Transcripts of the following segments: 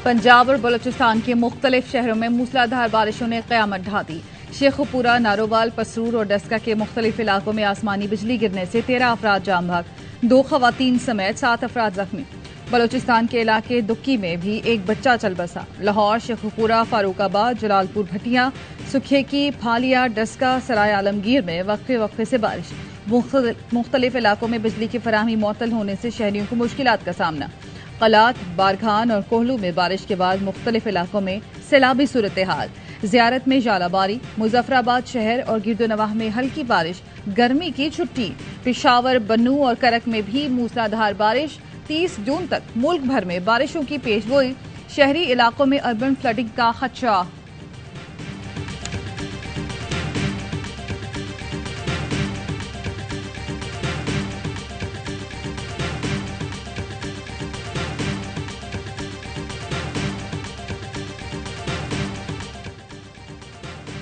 पंजाब और बलूचिस्तान के मुख्तलिफ शहरों में मूसलाधार बारिशों ने क़यामत ढा दी। शेखुपुरा, नारोवाल, पसरूर और डस्का के मुख्तलिफ इलाकों में आसमानी बिजली गिरने से 13 अफराद जाम भाग, 2 खवातीन समेत 7 अफराद जख्मी। बलूचिस्तान के इलाके दुक्की में भी एक बच्चा चल बसा। लाहौर, शेखुपुरा, फारूकाबाद, जलालपुर भटिया, सुखेकी, फालिया, डस्का, सराय आलमगीर में वक्फे से बारिश। मुख्तलिफ इलाकों में बिजली की फराहमी मुअत्तल होने से शहरियों को मुश्किलात का सामना। कलात, बारखान और कोहलू में बारिश के बाद मुख्तलिफ इलाकों में सैलाबी सूरत हाल। ज़ियारत में जालाबारी, मुजफ्फराबाद शहर और गिरदोनवाह में हल्की बारिश, गर्मी की छुट्टी। पेशावर, बन्नू और करक में भी मूसलाधार बारिश। 30 जून तक मुल्क भर में बारिशों की पेशगोई। शहरी इलाकों में अर्बन फ्लडिंग का खदशा।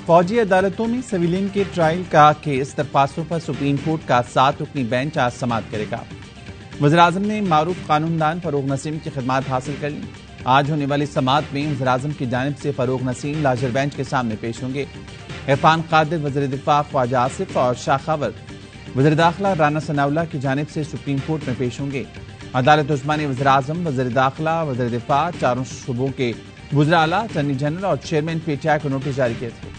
फौजी अदालतों में सिविलियन के ट्रायल का केस दरख्वास्तों पर सुप्रीम कोर्ट का 7 रुकनी बेंच आज समाअत करेगा। वज़ीर-ए-आज़म ने मारूफ कानूनदान फरूग नसीम की खिदमात हासिल कर ली। आज होने वाली समाअत में वज़ीर-ए-आज़म की जानिब से फरूग नसीम लार्जर बेंच के सामने पेश होंगे। इरफान कादिर वज़ीर दिफा ख्वाजा आसिफ और शाखावर वज़ीर दाखिला राना सनाउल्लाह की जानिब से सुप्रीम कोर्ट में पेश होंगे। अदालत उस्मा ने वज़ीर-ए-आज़म, वज़ीर दाखिला, वज़ीर दिफा, चारों सूबों के वज़ीर आला, अटॉर्नी जनरल और चेयरमैन पीटीआई को नोटिस जारी किए थे।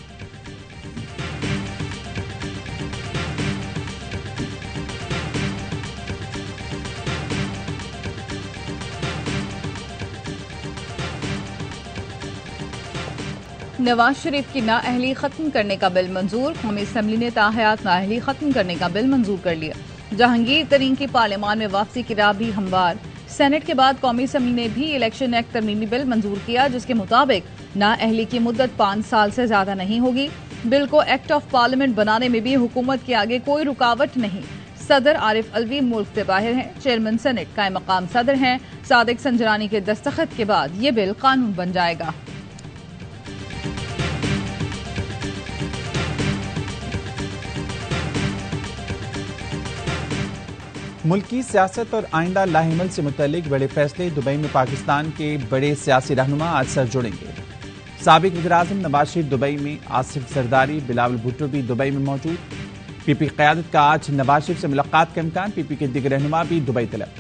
नवाज शरीफ की नाअहली खत्म करने का बिल मंजूर। कौमी असम्बली ने ताहयात नाअहली खत्म करने का बिल मंजूर कर लिया। जहांगीर तरीन की पार्लियामान में वापसी की राह भी हमवार। सेनेट के बाद कौमी असम्बली ने भी इलेक्शन एक्ट तरमीमी बिल मंजूर किया, जिसके मुताबिक नाअहली की मुद्दत 5 साल से ज्यादा नहीं होगी। बिल को एक्ट ऑफ पार्लियामेंट बनाने में भी हुकूमत के आगे कोई रुकावट नहीं। सदर आरिफ अलवी मुल्क से बाहर हैं। चेयरमैन सेनेट कायम मकाम सदर हैं। सादिक संजरानी के दस्तखत के बाद ये बिल कानून बन जाएगा। मुल्क की सियासत और आइंदा लाहिमल से मुतल्लिक बड़े फैसले। दुबई में पाकिस्तान के बड़े सियासी रहनुमा आज सर जुड़ेंगे। साबिक वज़ीर-ए-आज़म नवाज शरीफ दुबई में, आसिफ जरदारी, बिलावल भुट्टो भी दुबई में मौजूद। पीपी क़यादत का आज नवाज शरीफ से मुलाकात का इम्कान। पीपी के दिगर रहनुमा भी दुबई तलब।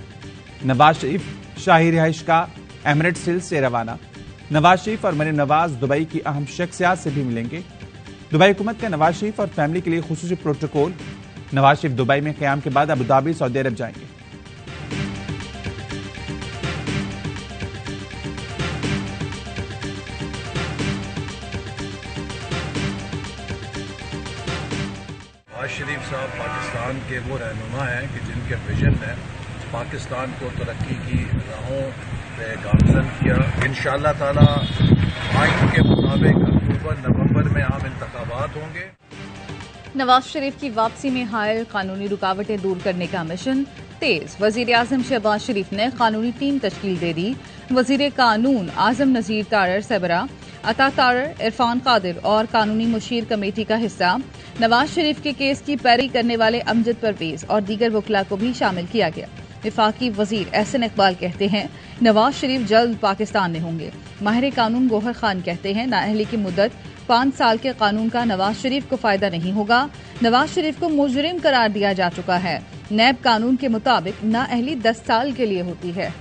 नवाज शरीफ शाही रिहाइश का एमिरेट्स हिल से रवाना। नवाज शरीफ और मरीम नवाज दुबई की अहम शख्सियात से भी मिलेंगे। दुबई हुकूमत का नवाज शरीफ और फैमिली के लिए खुसूसी प्रोटोकॉल। नवाज शरीफ दुबई में क़याम के बाद अबूधाबी, सऊदी अरब जाएंगे। नवाज शरीफ साहब पाकिस्तान के वो रहनुमा हैं कि जिनके विजन ने पाकिस्तान को तरक्की की राहों पे गामजन किया। इंशाअल्लाह ताला आइन के मुताबिक अक्टूबर-नवंबर में आम इंतखाबात होंगे। नवाज शरीफ की वापसी में हायल कानूनी रुकावटें दूर करने का मिशन तेज। वज़ीर-ए-आज़म शहबाज शरीफ ने कानूनी टीम तश्कील दे दी। वज़ीर कानून आज़म नज़ीर तारर सबरा, अता तारर, इरफान कादिर और कानूनी मुशीर कमेटी का हिस्सा। नवाज शरीफ के केस की पैरवी करने वाले अमजद परवेज और दीगर वकला को भी शामिल किया गया। विफाकी वजीर एहसन इकबाल कहते हैं नवाज शरीफ जल्द पाकिस्तान में होंगे। माहिर कानून गोहर खान कहते हैं नाअहली की मुद्दत 5 साल के कानून का नवाज शरीफ को फायदा नहीं होगा। नवाज शरीफ को मुजरिम करार दिया जा चुका है। नैब कानून के मुताबिक नाअहली 10 साल के लिए होती है।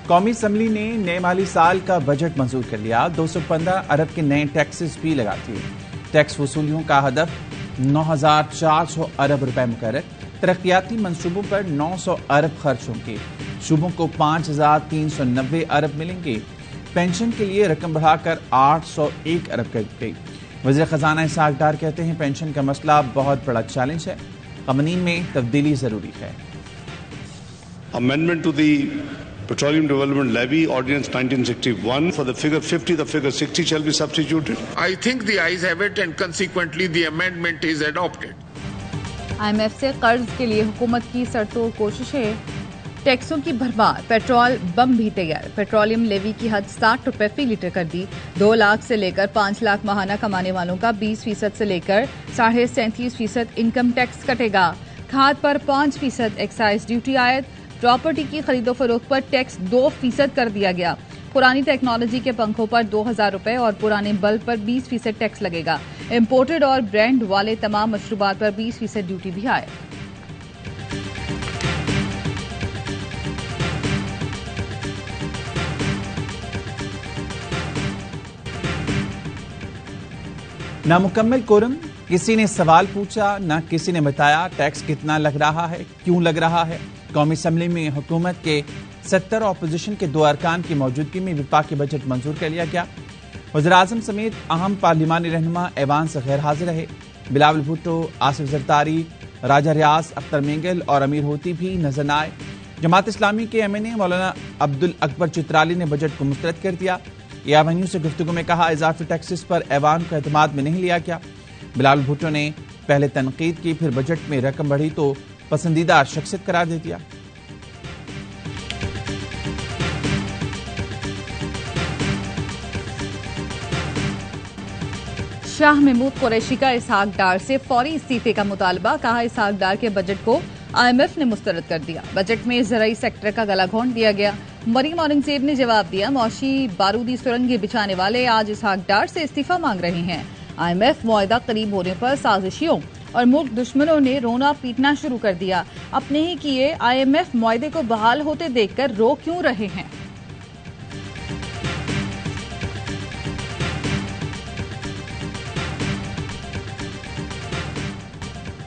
कौमी असम्बली ने नए माली साल का बजट मंजूर कर लिया। 215 अरब के नए टैक्सेस भी लगा दिए। टैक्स वसूलियों का हदफ 9,400 अरब रुपए मुकर्रर। तरक्याती मंसूबों पर 900 अरब खर्च होंगे। सूबों को 5,390 अरब मिलेंगे। पेंशन के लिए रकम बढ़ाकर 801 अरब कर गई। वज़ीर खजाना इसहाक डार कहते हैं पेंशन का मसला बहुत बड़ा चैलेंज है। क़वानीन में तब्दीली जरूरी है। Amendment to the Petroleum Development Levy Ordinance 1961 for the figure 50, the figure 60 shall be substituted. I think the ayes have it and consequently the amendment is adopted. IMF से कर्ज के लिए हुकूमत की सरतोड़ कोशिशें। टैक्सों की भरमार, पेट्रोल बम भी तैयार। पेट्रोलियम लेवी की हद 60 रुपए फी लीटर कर दी। 2 लाख से लेकर 5 लाख माहाना कमाने वालों का 20% से लेकर 37.5% इनकम टैक्स कटेगा। खाद पर 5% एक्साइज ड्यूटी आयद। प्रॉपर्टी की खरीदो फरोख्त पर टैक्स 2% कर दिया गया। पुरानी टेक्नोलॉजी के पंखों पर 2000 रुपए और पुराने बल्ब पर 20% टैक्स लगेगा। इम्पोर्टेड और ब्रांड वाले तमाम मशरूबात पर 20% ड्यूटी भी आयद। नामुकम्मल कोरम, किसी ने सवाल पूछा न किसी ने बताया टैक्स कितना लग रहा है, क्यों लग रहा है। कौमी असम्बली में हुकूमत के 70 ऑपोजिशन के 2 अरकान की मौजूदगी में विफाकी बजट मंजूर कर लिया गया। वज़ीर-ए-आज़म समेत अहम पार्लिमानी रहनुमा ऐवान से गैर हाजिर रहे। बिलावल भुट्टो, आसिफ जरदारी, राजा रियाज, अख्तर मेंगल और अमीर होती भी नजर न आए। जमात इस्लामी के MNA मौलाना अब्दुल अकबर चित्राली ने बजट को मुस्तरद कर दिया। एवेन्यू से गुफ्तगू में कहा, इजाफी टैक्सेस पर ऐवान को एतमाद में नहीं लिया गया। बिलावल भुट्टो ने पहले तनकीद की, फिर बजट में रकम बढ़ी तो पसंदीदा शख्सियत करार दे दिया। शाह महमूद कुरैशी का इसहाक डार से फौरी इस्तीफे का मुतालबा। कहा, इसहाक डार के बजट को IMF ने मुस्तरद कर दिया। बजट में ज़राई सेक्टर का गला घोंट दिया गया। मरीम औरंगजेब ने जवाब दिया, मौशी बारूदी सुरंगें बिछाने वाले आज इसहाक डार से इस्तीफा मांग रहे हैं। IMF मुआहदा करीब होने पर साजिशियों और मुल्क दुश्मनों ने रोना पीटना शुरू कर दिया। अपने ही किए IMF मुआहदे को बहाल होते देखकर रो क्यों रहे हैं।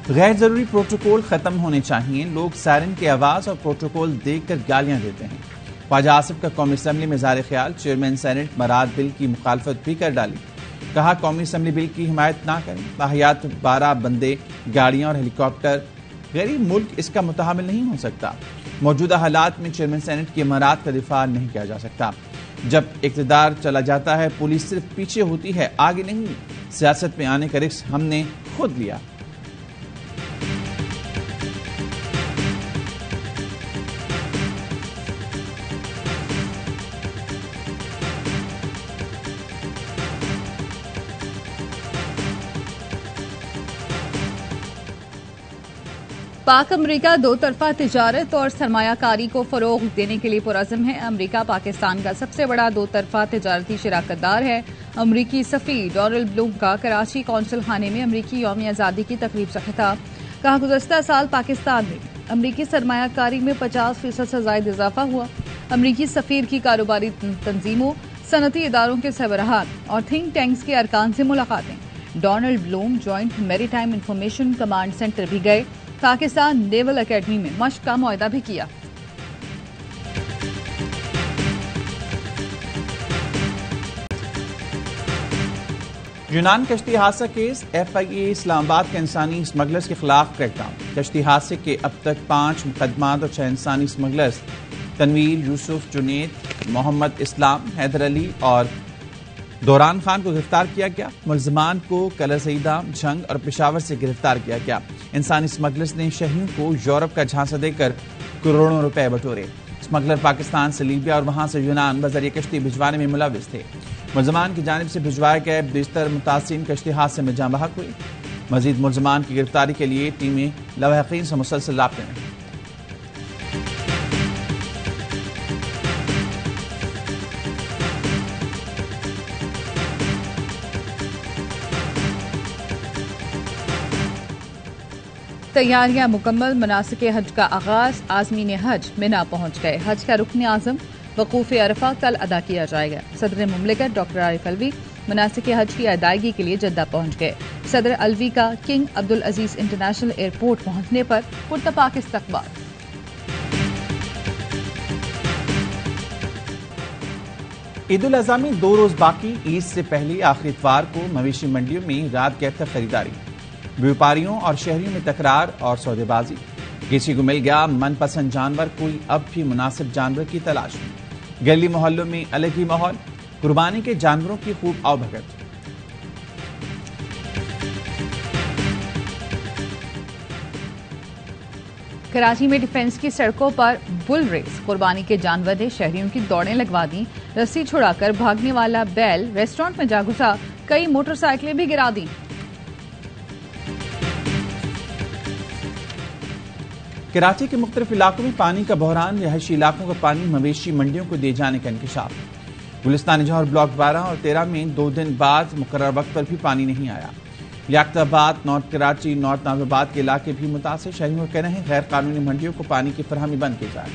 गैर जरूरी प्रोटोकॉल खत्म होने चाहिए। लोग सायरन की आवाज और प्रोटोकॉल देखकर गालियां देते हैं। ख्वाजा आसिफ का कौमी असम्बली में ज़ाहिर ख्याल, चेयरमैन सेनेट मराद बिल की मुखालफत भी कर डाली। कहा, कौमी असम्बली बिल की हिमायत ना करें। ताहियात 12 बंदे, गाड़ियां और हेलीकॉप्टर, गरीब मुल्क इसका मुतहम्मिल नहीं हो सकता। मौजूदा हालात में चेयरमैन सेनेट की इमारत का दिफा नहीं किया जा सकता। जब इक़्तिदार चला जाता है, पुलिस सिर्फ पीछे होती है, आगे नहीं। सियासत में आने का रिस्क हमने खुद लिया। पाक अमरीका दो तरफा तिजारत और सरमायाकारी को फरोग देने के लिए पुरज़्म है। अमरीका पाकिस्तान का सबसे बड़ा दो तरफा तिजारती शराकतदार है। अमरीकी सफ़ीर डोनाल्ड ब्लूम का कराची कौंसल खाने में अमरीकी यौम आज़ादी की तकरीब से खिताब। कहा, गुज़श्ता साल पाकिस्तान में अमरीकी सरमायाकारी में 50% से ज़ायद इजाफा हुआ। अमरीकी सफ़ीर की कारोबारी तंजीमों, सनती इदारों के सरबराहान और थिंक टैंक्स के अरकान से मुलाकातें। Donald Bloom joint maritime information command centre भी गए। पाकिस्तान नेवल एकेडमी में मश्क का मुआहदा भी किया। यूनान कश्ती हादसा केस, FIA इस्लामाबाद के इंसानी स्मगलर्स के खिलाफ क्रैकडाउन। कश्ती हादसे के अब तक 5 मुकदमात और 6 इंसानी स्मगलर्स तनवीर, यूसुफ, जुनेद, मोहम्मद इस्लाम, हैदर अली और दौरान खान को गिरफ्तार किया गया। मुल्जिमान को कलर सईदा, झंग और पेशावर से गिरफ्तार किया गया। इंसानी स्मगलर्स ने शहरियों को यूरोप का झांसा देकर करोड़ों रुपए बटोरे। स्मगलर पाकिस्तान से लीबिया और वहां से यूनान बजरिए कश्ती भिजवाने में मुलविस थे। मुल्जिमान की जानिब से भिजवाए गए बेशतर मुतासिरीन कश्ती हादसे में जाँ बहक हुए। मजीद मुल्जिमान की गिरफ्तारी के लिए टीमें लवाहिकीन से मुसलसल राब्ते में। तैयारियां मुकम्मल, मनासिक हज का आगाज। आज़मीन हज मिना पहुंच गए। हज का रुकन आज़म वकूफ़ अरफा कल अदा किया जाएगा। सदर मुमलिकत डॉक्टर आरिफ अलवी मनासिक हज की अदायगी के लिए जद्दा पहुंच गए। सदर अलवी का किंग अब्दुल अजीज इंटरनेशनल एयरपोर्ट पहुंचने पर पुरतपाक इस्तकबाल। ईद उल अज़हा में 2 रोज बाकी। ईद से पहले आखिरी इतवार को मवेशी मंडियों में रात गैर तक खरीदारी। व्यापारियों और शहरियों में तकरार और सौदेबाजी। किसी को मिल गया मनपसंद जानवर, कोई अब भी मुनासिब जानवर की तलाश में। गली मोहल्लों में अलग ही माहौल, कुर्बानी के जानवरों की खूब आवभगत। कराची में डिफेंस की सड़कों पर बुल रेस, कुर्बानी के जानवर ने शहरियों की दौड़ें लगवा दी। रस्सी छुड़ाकर भागने वाला बैल रेस्टोरेंट में जा घुसा, कई मोटरसाइकिलें भी गिरा दी। कराची के मुख्तलिफ इलाकों में पानी का बहरान, रिहायशी इलाकों का पानी मवेशी मंडियों को दे जाने का इंकशाफ। गुलिस्तान जौहर ब्लॉक 12 और 13 में 2 दिन बाद मुकर्रर वक्त पर भी पानी नहीं आया। लियाकताबाद, नॉर्थ कराची, नॉर्थ नाजिबाद के इलाके भी मुतासिर। शहरियों का कहना है गैर कानूनी मंडियों को पानी की फराहमी बंद की जाए।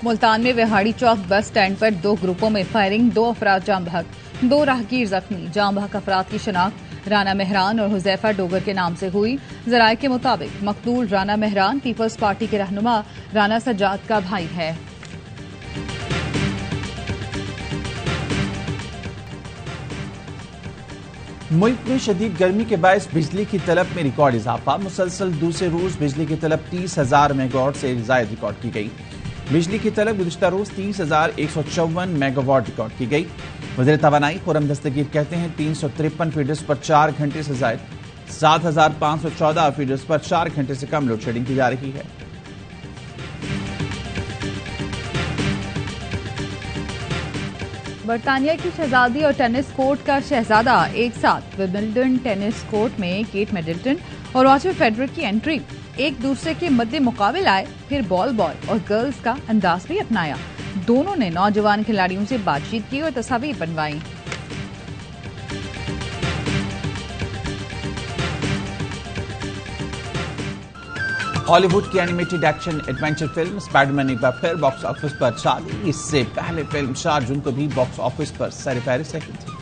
मुल्तान में विहाड़ी चौक बस स्टैंड पर 2 ग्रुपों में फायरिंग, 2 अफराद जाम बहक, 2 राहगीर जख्मी। जाम बहक अफराद की शनाख्त राना मेहरान और हुजैफा डोगर के नाम से हुई। जराये के मुताबिक मकतूल राना मेहरान पीपल्स पार्टी के रहनुमा राना सज्जाद का भाई है। मुल्क में शदीद गर्मी के बायस बिजली की तलब में रिकॉर्ड इजाफा। मुसलसल दूसरे रोज बिजली की तलब 30,000 मेगावाट से जायद रिकॉर्ड की गई। बिजली की तलब गुज़िश्ता रोज 30,154 मेगावाट रिकॉर्ड की गई। वज़ीर तवानाई खुर्रम दस्तगीर कहते हैं 353 फीडर्स पर 4 घंटे से जायद, 7,514 फीडर्स पर 4 घंटे से कम लोड शेडिंग की जा रही है। बरतानिया की शहजादी और टेनिस कोर्ट का शहजादा एक साथ विंबलडन टेनिस कोर्ट में केट मिडल्टन और रॉजर फेडरर की एंट्री। एक दूसरे के मद्दे मुकाबिल आए, फिर बॉल बॉय और गर्ल्स का अंदाज भी अपनाया। दोनों ने नौजवान खिलाड़ियों से बातचीत की और तस्वीरें बनवाई। हॉलीवुड की animated action adventure film Spiderman एक बार फिर बॉक्स ऑफिस पर चाली। इससे पहले फिल्म 4 जून को भी बॉक्स ऑफिस पर सरफहरिस्त रही थी।